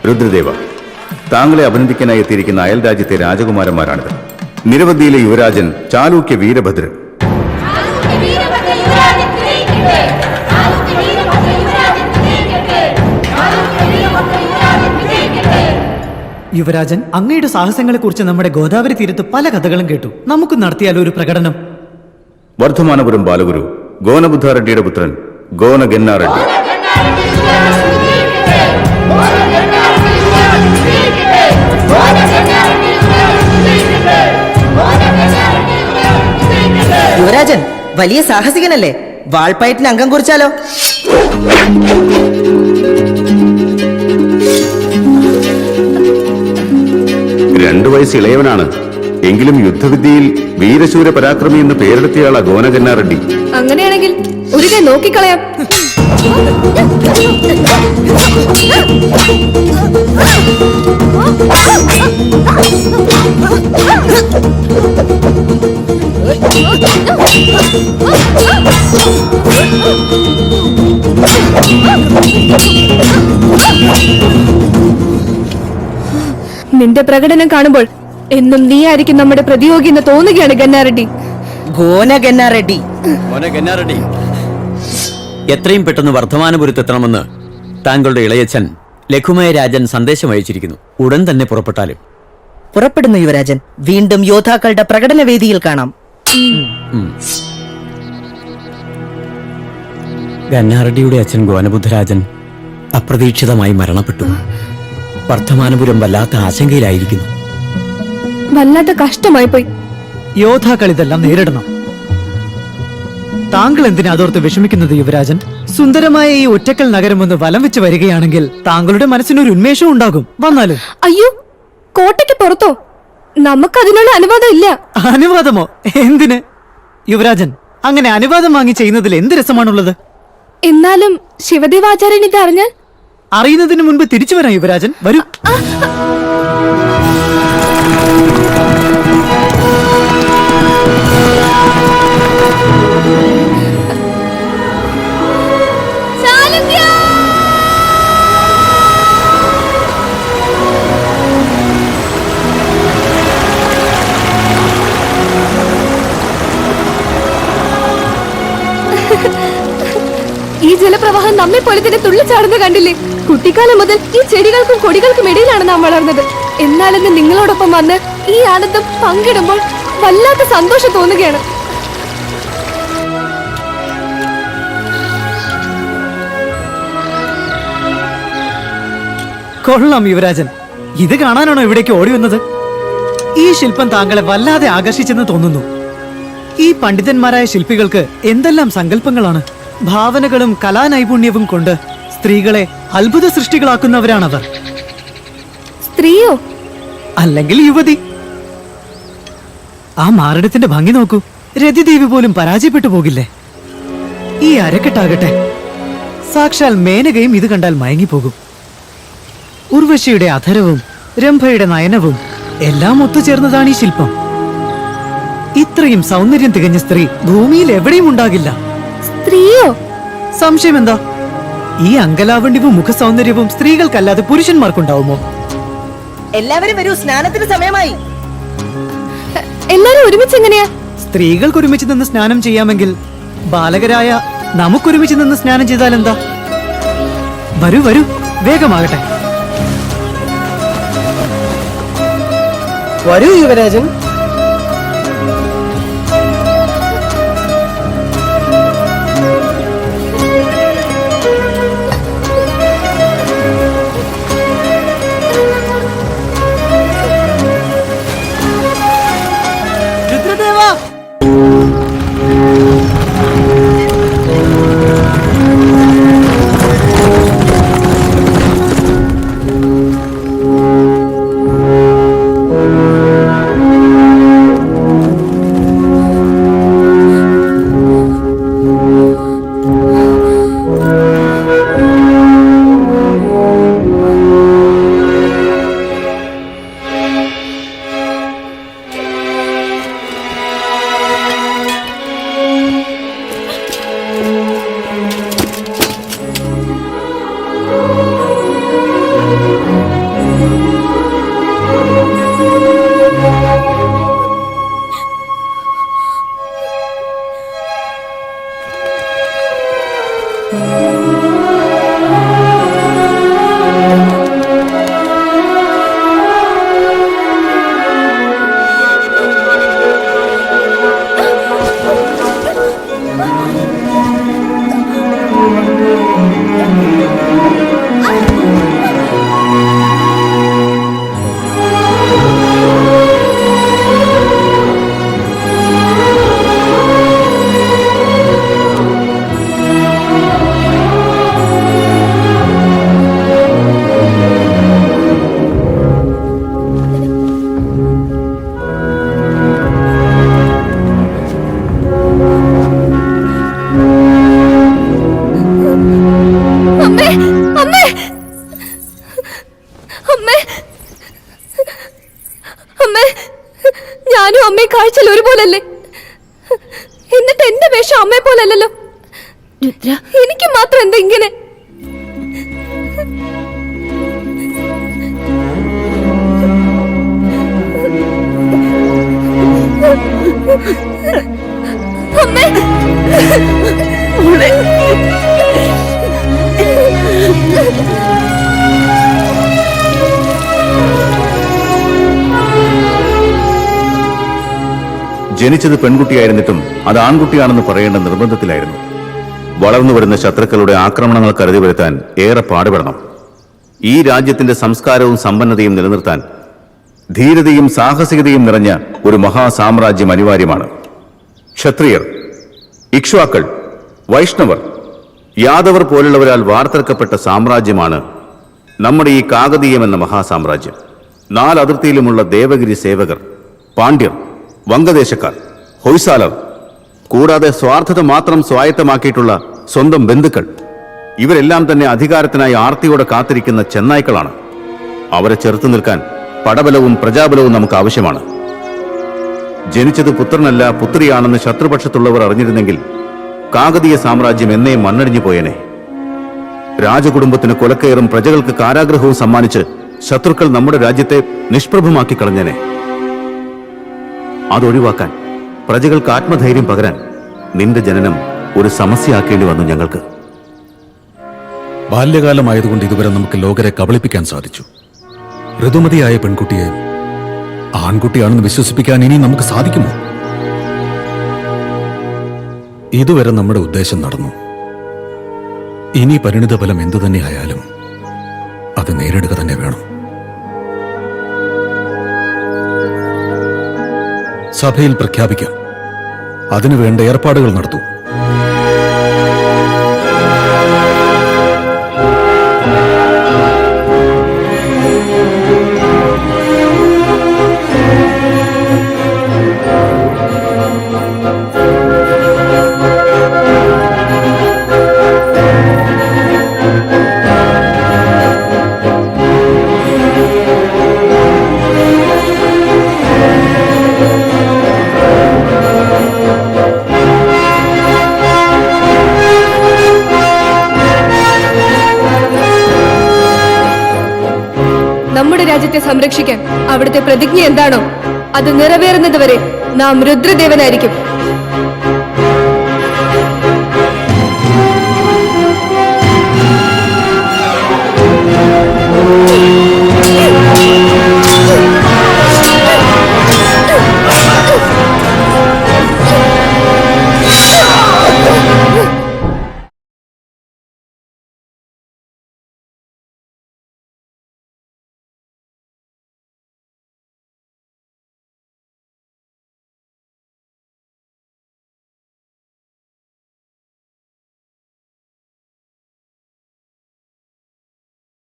രുദ്രദേവ, താങ്കളെ അഭിനന്ദിക്കാനായി എത്തിയിരിക്കുന്ന അയൽ രാജ്യത്തെ രാജകുമാരന്മാരാണിത്. നിരവധിയിലെ യുവരാജൻ ചാലൂക്യ വീരഭദ്രൻ. യുവരാജൻ, അങ്ങയുടെ സാഹസങ്ങളെക്കുറിച്ച് നമ്മുടെ ഗോദാവരി തീരത്ത് പല കഥകളും കേട്ടു. നമുക്ക് നടത്തിയാലോ ഒരു പ്രകടനം? വർദ്ധമാനപുരം ബാലഗുരു ഗോനബുദ്ധ റെഡ്ഡിയുടെ പുത്രൻ ഗോന ഗന്ന റെഡ്ഡി. യുവരാജൻ വലിയ സാഹസികനല്ലേ? വാൾപ്പയറ്റിന് അംഗം കുറിച്ചാലോ? 2 വയസ്സ് ഇളയവനാണ്. എങ്കിലും യുദ്ധവിദ്യയിൽ വീരശൂര പരാക്രമി എന്ന് പേരെടുത്തയാളാ ഗോനഗന്ന റെഡ്ഡി. അങ്ങനെയാണെങ്കിൽ ഒരു കൈ നോക്കിക്കളയാം. നിന്റെ പ്രകടനം കാണുമ്പോൾ എന്നും നീ ആയിരിക്കും നമ്മുടെ പ്രതിയോഗി എന്ന് തോന്നുകയാണ് ഗന്നാറെഡ്ഡി. ഗോനഗന്നാറെഡ്ഡി, എത്രയും പെട്ടെന്ന് വർദ്ധമാനപുരത്തെത്തണമെന്ന് താങ്കളുടെ ഇളയച്ഛൻ ലഘുമയ രാജൻ സന്ദേശം അയച്ചിരിക്കുന്നു. ഉടൻ തന്നെ പുറപ്പെട്ടാലും. പുറപ്പെടുന്നു യുവരാജൻ. വീണ്ടും യോദ്ധാക്കളുടെ പ്രകടന വേദിയിൽ കാണാം. ഗന്നാറെഡ്ഡിയുടെ അച്ഛൻ ഗോനബുദ്ധരാജൻ അപ്രതീക്ഷിതമായി മരണപ്പെട്ടു. വർദ്ധമാനപുരം വല്ലാത്ത ആശങ്കയിലായിരിക്കുന്നു. വല്ലാത്ത കഷ്ടമായി പോയി. യോദ്ധാക്കൾ ഇതെല്ലാം നേരിടണം. താങ്കൾ എന്തിനാ അതോർത്ത് വിഷമിക്കുന്നത് യുവരാജൻ? സുന്ദരമായ ഈ ഒറ്റക്കൽ നഗരം ഒന്ന് വലം വെച്ച് വരികയാണെങ്കിൽ താങ്കളുടെ മനസ്സിനൊരു ഉന്മേഷവും ഉണ്ടാകും. വന്നാലും. അയ്യോ, കോട്ടയ്ക്ക് പുറത്തോ? നമുക്കതിനുള്ള അനുവാദം ഇല്ല. അനുവാദമോ? എന്തിന് യുവരാജൻ? അങ്ങനെ അനുവാദം വാങ്ങി ചെയ്യുന്നതിൽ എന്ത് രസമാണുള്ളത്? എന്നാലും ശിവദേവാചാര്യൻ ഇത് അറിഞ്ഞാൽ? അറിയുന്നതിന് മുൻപ് തിരിച്ചു വരാം യുവരാജൻ. വരൂ. ഈ ജലപ്രവാഹം നമ്മെ പോലെ തന്നെ തുള്ളിച്ചാടുന്ന കണ്ടില്ലേ? കുട്ടിക്കാലം മുതൽ ഈ ചെടികൾക്കും കൊടികൾക്കും ഇടയിലാണ് നാം വളർന്നത്. എന്നാലെന്ന് നിങ്ങളോടൊപ്പം വന്ന് ഈ ആനന്ദം പങ്കിടുമ്പോൾ വല്ലാത്ത സന്തോഷം തോന്നുകയാണ്. കൊള്ളാം യുവരാജൻ. ഇത് കാണാനാണോ ഇവിടേക്ക് ഓടി വന്നത്? ഈ ശില്പം താങ്കളെ വല്ലാതെ ആകർഷിച്ചെന്ന് തോന്നുന്നു. ഈ പണ്ഡിതന്മാരായ ശില്പികൾക്ക് എന്തെല്ലാം സങ്കല്പങ്ങളാണ്! ഭാവനകളും കലാനൈപുണ്യവും കൊണ്ട് സ്ത്രീകളെ അത്ഭുത സൃഷ്ടികളാക്കുന്നവരാണവർ. സ്ത്രീയോ? അല്ലെങ്കിൽ യുവതി. ആ മാറിടത്തിന്റെ ഭംഗി നോക്കൂ. രതിദേവി പോലും പരാജയപ്പെട്ടു പോകില്ലേ? ഈ അരക്കെട്ടാകട്ടെ, സാക്ഷാൽ മേനകയും ഇത് കണ്ടാൽ മയങ്ങിപ്പോകും. ഉർവശിയുടെ അധരവും രംഭയുടെ നയനവും എല്ലാം ഒത്തുചേർന്നതാണ് ഈ ശില്പം. ഇത്രയും സൗന്ദര്യം തികഞ്ഞ സ്ത്രീ ഭൂമിയിൽ എവിടെയും ഉണ്ടാകില്ല. സ്ത്രീയോ? സംശയം എന്താ? ഈ അങ്കലാവണ്യവും മുഖസൗന്ദര്യവും സ്ത്രീകൾക്കല്ലാതെ പുരുഷന്മാർക്കുണ്ടാവുമോ? എല്ലാവരും വരൂ, സ്നാനത്തിന് സമയമായി. എല്ലാരും ഒരുമിച്ച് എങ്ങനെയാ? സ്ത്രീകൾക്ക് ഒരുമിച്ച് നിന്ന് സ്നാനം ചെയ്യാമെങ്കിൽ ബാലകരായ നമുക്കൊരുമിച്ച് നിന്ന് സ്നാനം ചെയ്താൽ എന്താ? വരൂ വരൂ, വേഗമാകട്ടെ. വരൂ യുവരാജൻ. കാഴ്ചയിൽ ഒരുപോലല്ലേ? എന്നിട്ട് എന്റെ വേഷം അമ്മയെ പോലല്ലോ. എനിക്ക് മാത്രം എന്താ ഇങ്ങനെ? അമ്മേ, ജനിച്ചത് പെൺകുട്ടിയായിരുന്നിട്ടും അത് ആൺകുട്ടിയാണെന്ന് പറയേണ്ട നിർബന്ധത്തിലായിരുന്നു. വളർന്നു വരുന്ന ശത്രുക്കളുടെ ആക്രമണങ്ങൾ കരുതി വരുത്താൻ ഏറെ പാടുപെടണം. ഈ രാജ്യത്തിന്റെ സംസ്കാരവും സമ്പന്നതയും നിലനിർത്താൻ ധീരതയും സാഹസികതയും നിറഞ്ഞ ഒരു മഹാസാമ്രാജ്യം അനിവാര്യമാണ്. ക്ഷത്രിയർ, ഇക്ഷ്വാക്കൾ, വൈഷ്ണവർ, യാദവർ പോലുള്ളവരാൽ വാർത്തെടുക്കപ്പെട്ട സാമ്രാജ്യമാണ് നമ്മുടെ ഈ കാകതീയം എന്ന മഹാസാമ്രാജ്യം. 4 അതിർത്തിയിലുമുള്ള ദേവഗിരി സേവകർ, പാണ്ഡ്യർ, വംഗദേശക്കാർ, ഹൊയ്സാലർ, കൂടാതെ സ്വാർത്ഥത മാത്രം സ്വായത്തമാക്കിയിട്ടുള്ള സ്വന്തം ബന്ധുക്കൾ, ഇവരെല്ലാം തന്നെ അധികാരത്തിനായി ആർത്തിയോടെ കാത്തിരിക്കുന്ന ചെന്നായ്ക്കളാണ്. അവരെ ചെറുത്തു നിൽക്കാൻ പടബലവും പ്രജാബലവും നമുക്ക് ആവശ്യമാണ്. ജനിച്ചത് പുത്രനല്ല പുത്രിയാണെന്ന് ശത്രുപക്ഷത്തുള്ളവർ അറിഞ്ഞിരുന്നെങ്കിൽ കാകതീയ സാമ്രാജ്യം എന്നേ മണ്ണടിഞ്ഞു പോയേനെ. രാജകുടുംബത്തിന് കൊലക്കയറും പ്രജകൾക്ക് കാരാഗ്രഹവും സമ്മാനിച്ച് ശത്രുക്കൾ നമ്മുടെ രാജ്യത്തെ നിഷ്പ്രഭമാക്കി കളഞ്ഞേനെ. അതൊഴിവാക്കാൻ, പ്രജകൾക്ക് ആത്മധൈര്യം പകരാൻ നിന്റെ ജനനം ഒരു സമസ്യയാക്കേണ്ടി വന്നു ഞങ്ങൾക്ക്. ബാല്യകാലമായതുകൊണ്ട് ഇതുവരെ നമുക്ക് ലോകരെ കബളിപ്പിക്കാൻ സാധിച്ചു. ഋതുമതിയായ പെൺകുട്ടിയെ ആൺകുട്ടിയാണെന്ന് വിശ്വസിപ്പിക്കാൻ ഇനി നമുക്ക് സാധിക്കുമോ? ഇതുവരെ നമ്മുടെ ഉദ്ദേശം നടന്നു. ഇനി പരിണിതഫലം എന്തു തന്നെയായാലും അത് നേരിടുക തന്നെ വേണം. സഭയിൽ പ്രഖ്യാപിക്കാം. അതിനുവേണ്ട ഏർപ്പാടുകൾ നടത്തൂ. നമ്മുടെ രാജ്യത്തെ സംരക്ഷിക്കാൻ അവിടുത്തെ പ്രതിജ്ഞ എന്താണോ അത് നിറവേറുന്നത് വരെ നാം രുദ്രദേവനായിരിക്കും.